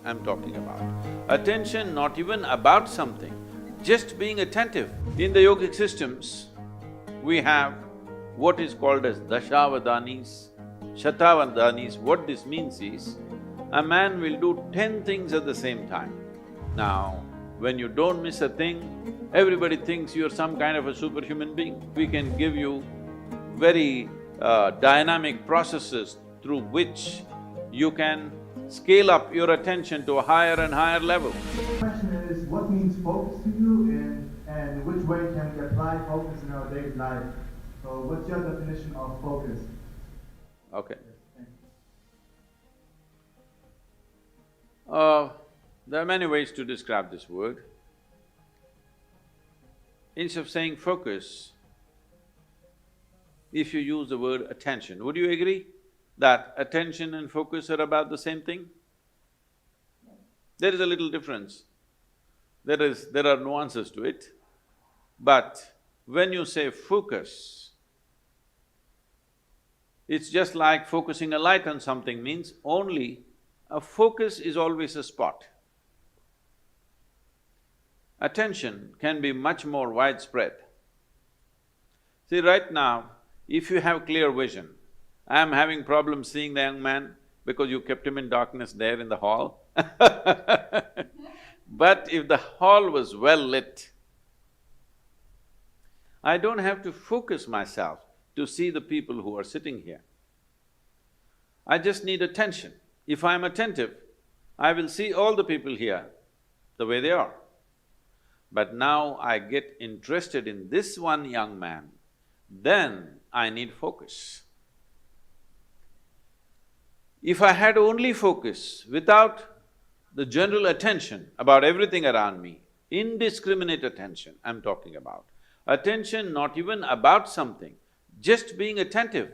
I'm talking about. Attention not even about something, just being attentive. In the yogic systems, we have what is called as dashavadanis, shatavadanis. What this means is, a man will do 10 things at the same time. Now, when you don't miss a thing, everybody thinks you're some kind of a superhuman being. We can give you very dynamic processes through which you can scale up your attention to a higher and higher level. The question is, what means focus to you, and which way can we apply focus in our daily life? So what's your definition of focus? Okay. There are many ways to describe this word. Instead of saying focus, if you use the word attention, would you agree that attention and focus are about the same thing? There is a little difference. There are nuances to it. But when you say focus, it's just like focusing a light on something means only a focus is always a spot. Attention can be much more widespread. See, right now, if you have clear vision, I'm having problems seeing the young man because you kept him in darkness there in the hall But if the hall was well lit, I don't have to focus myself to see the people who are sitting here. I just need attention. If I'm attentive, I will see all the people here the way they are. But now I get interested in this one young man, then I need focus. If I had only focus without the general attention about everything around me, indiscriminate attention I'm talking about, attention not even about something, just being attentive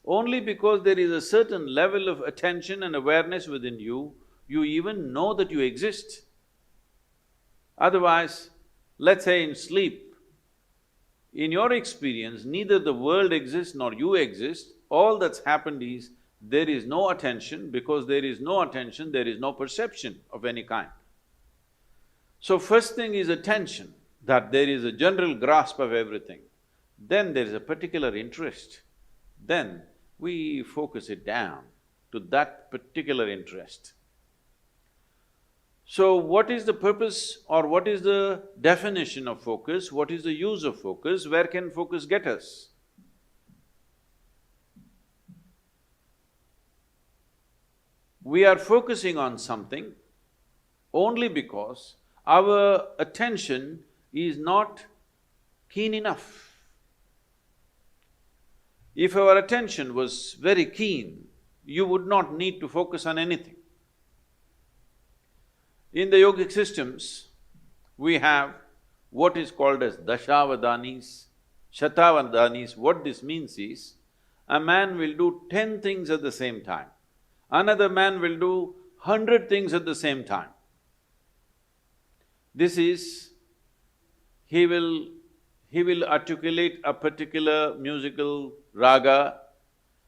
only because there is a certain level of attention and awareness within you, you even know that you exist. Otherwise, let's say in sleep, in your experience, neither the world exists nor you exist, all that's happened is there is no attention. Because there is no attention, there is no perception of any kind. So first thing is attention, that there is a general grasp of everything. Then there is a particular interest. Then we focus it down to that particular interest. So what is the purpose or what is the definition of focus? What is the use of focus? Where can focus get us? We are focusing on something only because our attention is not keen enough. If our attention was very keen, you would not need to focus on anything. In the yogic systems, we have what is called as dashavadanis, shatavadanis. What this means is, a man will do 10 things at the same time. Another man will do 100 things at the same time. This is, he will articulate a particular musical raga,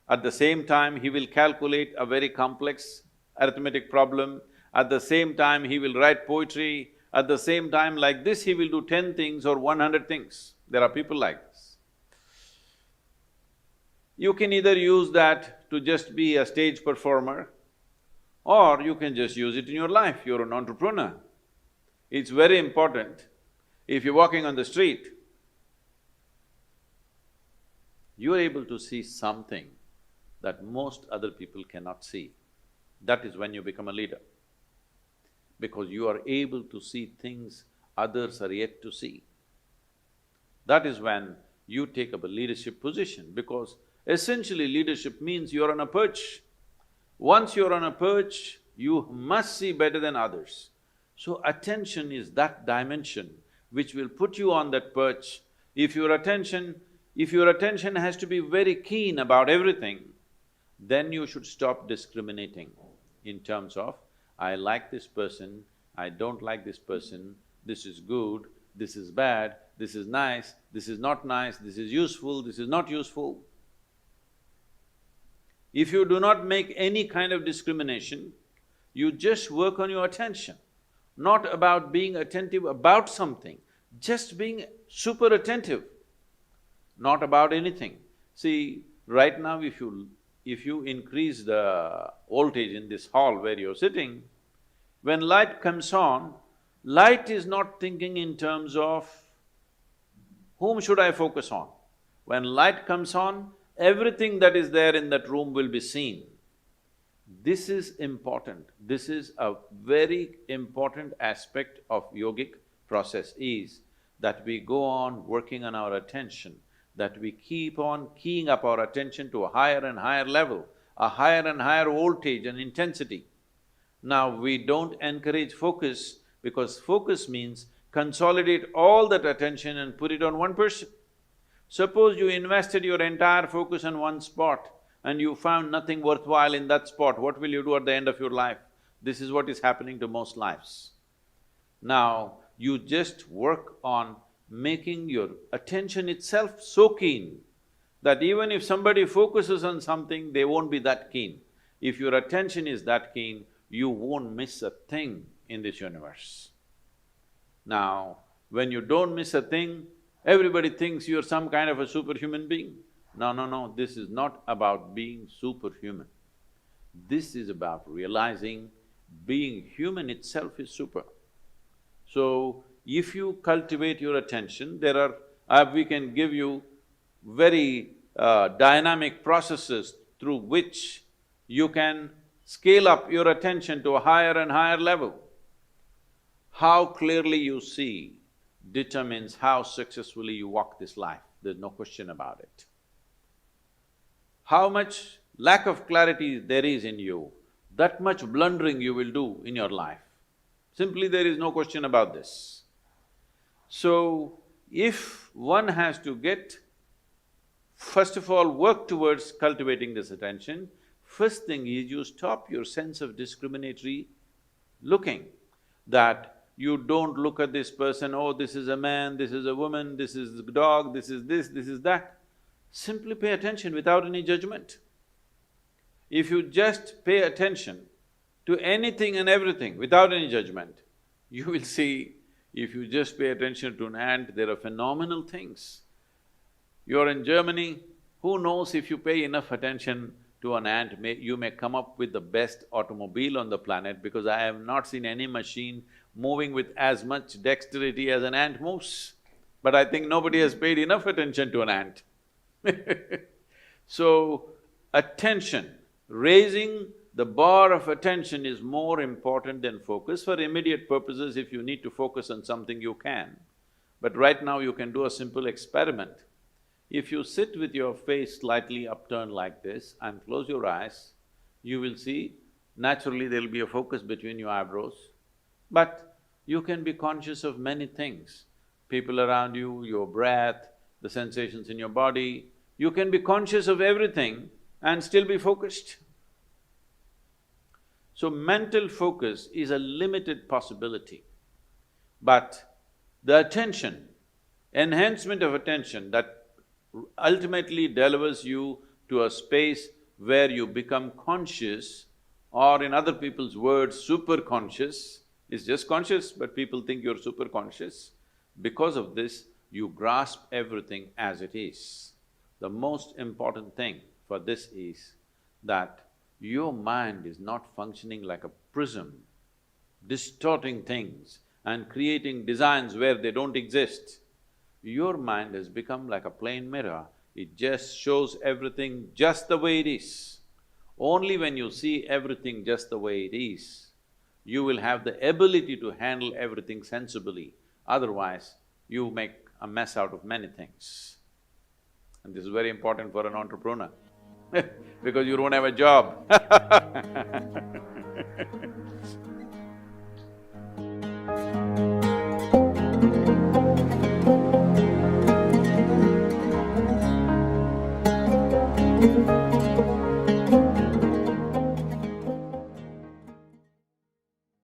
at the same time he will calculate a very complex arithmetic problem, at the same time he will write poetry, at the same time like this he will do 10 things or 100 things. There are people like this. You can either use that to just be a stage performer, or you can just use it in your life, you're an entrepreneur. It's very important, if you're walking on the street, you're able to see something that most other people cannot see. That is when you become a leader, because you are able to see things others are yet to see. That is when you take up a leadership position, because essentially leadership means you're on a perch. Once you're on a perch, you must see better than others. So attention is that dimension which will put you on that perch. If your attention has to be very keen about everything, then you should stop discriminating in terms of, I like this person, I don't like this person, this is good, this is bad, this is nice, this is not nice, this is useful, this is not useful. If you do not make any kind of discrimination, You just work on your attention, not about being attentive about something, just being super attentive, not about anything. See, right now if you increase the voltage in this hall where you're sitting, when light comes on, light is not thinking in terms of whom should I focus on. When light comes on, everything that is there in that room will be seen. This is important. This is a very important aspect of yogic process is that we go on working on our attention, that we keep on keying up our attention to a higher and higher level, a higher and higher voltage and intensity. Now, we don't encourage focus because focus means consolidate all that attention and put it on one person. Suppose you invested your entire focus on one spot and you found nothing worthwhile in that spot, what will you do at the end of your life? This is what is happening to most lives. Now, you just work on making your attention itself so keen that even if somebody focuses on something, they won't be that keen. If your attention is that keen, you won't miss a thing in this universe. Now, when you don't miss a thing, everybody thinks you're some kind of a superhuman being. No, this is not about being superhuman. This is about realizing being human itself is super. So, if you cultivate your attention, we can give you very dynamic processes through which you can scale up your attention to a higher and higher level. How clearly you see determines how successfully you walk this life, there's no question about it. How much lack of clarity there is in you, that much blundering you will do in your life. Simply there is no question about this. So, if one has to first of all, work towards cultivating this attention, first thing is you stop your sense of discriminatory looking, that you don't look at this person, oh, this is a man, this is a woman, this is a dog, this is that. Simply pay attention without any judgment. If you just pay attention to anything and everything without any judgment, you will see, if you just pay attention to an ant, there are phenomenal things. You're in Germany, who knows if you pay enough attention to an ant, you may come up with the best automobile on the planet because I have not seen any machine moving with as much dexterity as an ant moves. But I think nobody has paid enough attention to an ant. So, attention, raising the bar of attention is more important than focus. For immediate purposes, if you need to focus on something, you can. But right now you can do a simple experiment. If you sit with your face slightly upturned like this and close your eyes, you will see naturally there'll be a focus between your eyebrows. But you can be conscious of many things, people around you, your breath, the sensations in your body. You can be conscious of everything and still be focused. So mental focus is a limited possibility, but the attention, enhancement of attention that ultimately delivers you to a space where you become conscious, or in other people's words, super conscious, is just conscious, but people think you're super conscious. Because of this, you grasp everything as it is. The most important thing for this is that your mind is not functioning like a prism, distorting things and creating designs where they don't exist. Your mind has become like a plain mirror, it just shows everything just the way it is. Only when you see everything just the way it is, you will have the ability to handle everything sensibly, otherwise you make a mess out of many things. And this is very important for an entrepreneur because you don't have a job